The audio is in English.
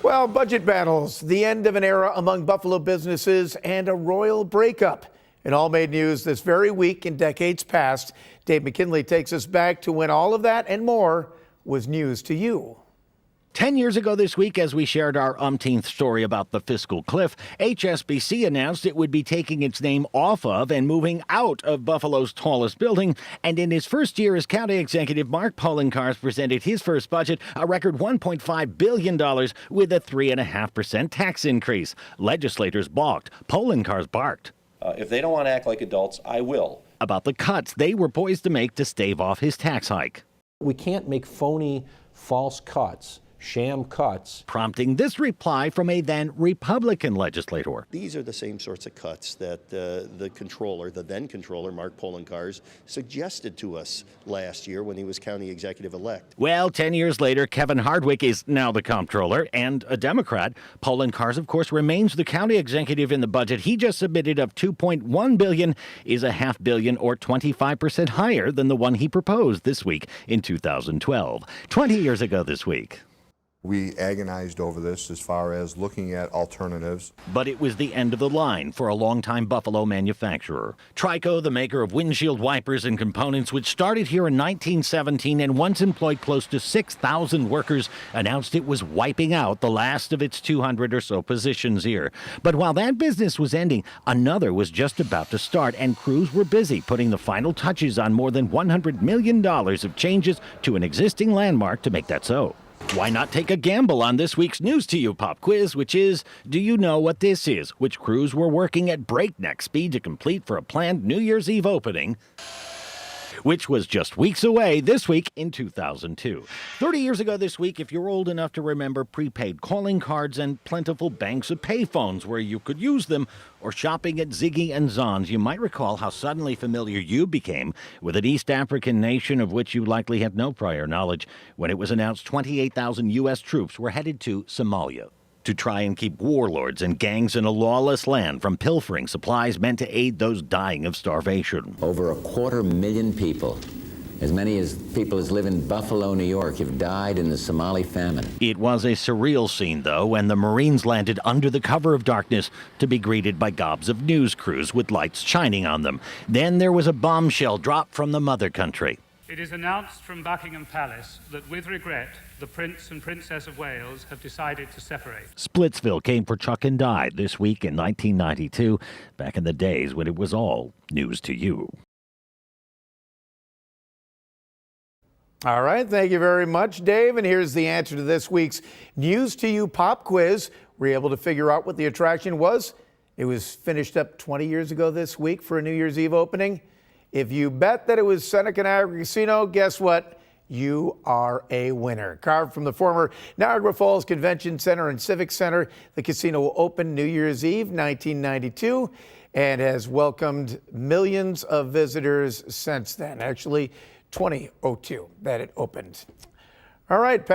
Well, budget battles, the end of an era among Buffalo businesses, and a royal breakup. It all made news this very week in decades past. Dave McKinley takes us back to when all of that and more was news to you. 10 years ago this week, as we shared our umpteenth story about the fiscal cliff, HSBC announced it would be taking its name off of and moving out of Buffalo's tallest building. And in his first year as county executive, Mark Poloncarz presented his first budget, a record $1.5 billion, with a 3.5% tax increase. Legislators balked. Poloncarz barked. If they don't want to act like adults, I will. About the cuts they were poised to make to stave off his tax hike. We can't make phony, false cuts, sham cuts. Prompting this reply from a then Republican legislator. These are the same sorts of cuts that the then controller, Mark Poloncarz, suggested to us last year when he was county executive-elect. Well, 10 years later, Kevin Hardwick is now the comptroller and a Democrat. Poloncarz, of course, remains the county executive in the budget he just submitted of $2.1 billion is a $500 million or 25% higher than the one he proposed this week in 2012. 20 years ago this week. We agonized over this as far as looking at alternatives. But it was the end of the line for a longtime Buffalo manufacturer. Trico, the maker of windshield wipers and components, which started here in 1917 and once employed close to 6,000 workers, announced it was wiping out the last of its 200 or so positions here. But while that business was ending, another was just about to start, and crews were busy putting the final touches on more than $100 million of changes to an existing landmark to make that so. Why not take a gamble on this week's News to You pop quiz, which is, do you know what this is? Which crews were working at breakneck speed to complete for a planned New Year's Eve opening, which was just weeks away this week in 2002. 30 years ago this week, if you're old enough to remember prepaid calling cards and plentiful banks of payphones where you could use them, or shopping at Ziggy and Zon's, you might recall how suddenly familiar you became with an East African nation of which you likely have no prior knowledge when it was announced 28,000 U.S. troops were headed to Somalia to try and keep warlords and gangs in a lawless land from pilfering supplies meant to aid those dying of starvation. Over 250,000 people, as many as people as live in Buffalo, New York, have died in the Somali famine. It was a surreal scene, though, when the Marines landed under the cover of darkness to be greeted by gobs of news crews with lights shining on them. Then there was a bombshell dropped from the mother country. It is announced from Buckingham Palace that, with regret, the Prince and Princess of Wales have decided to separate. Splitsville came for Chuck and Di this week in 1992, back in the days when it was all news to you. All right, thank you very much, Dave. And here's the answer to this week's News to You pop quiz. Were you able to figure out what the attraction was? It was finished up 20 years ago this week for a New Year's Eve opening. If you bet that it was Seneca Niagara Casino, guess what? You are a winner. Carved from the former Niagara Falls Convention Center and Civic Center, the casino opened New Year's Eve 1992 and has welcomed millions of visitors since then. Actually, 2002 that it opened. All right, Pat.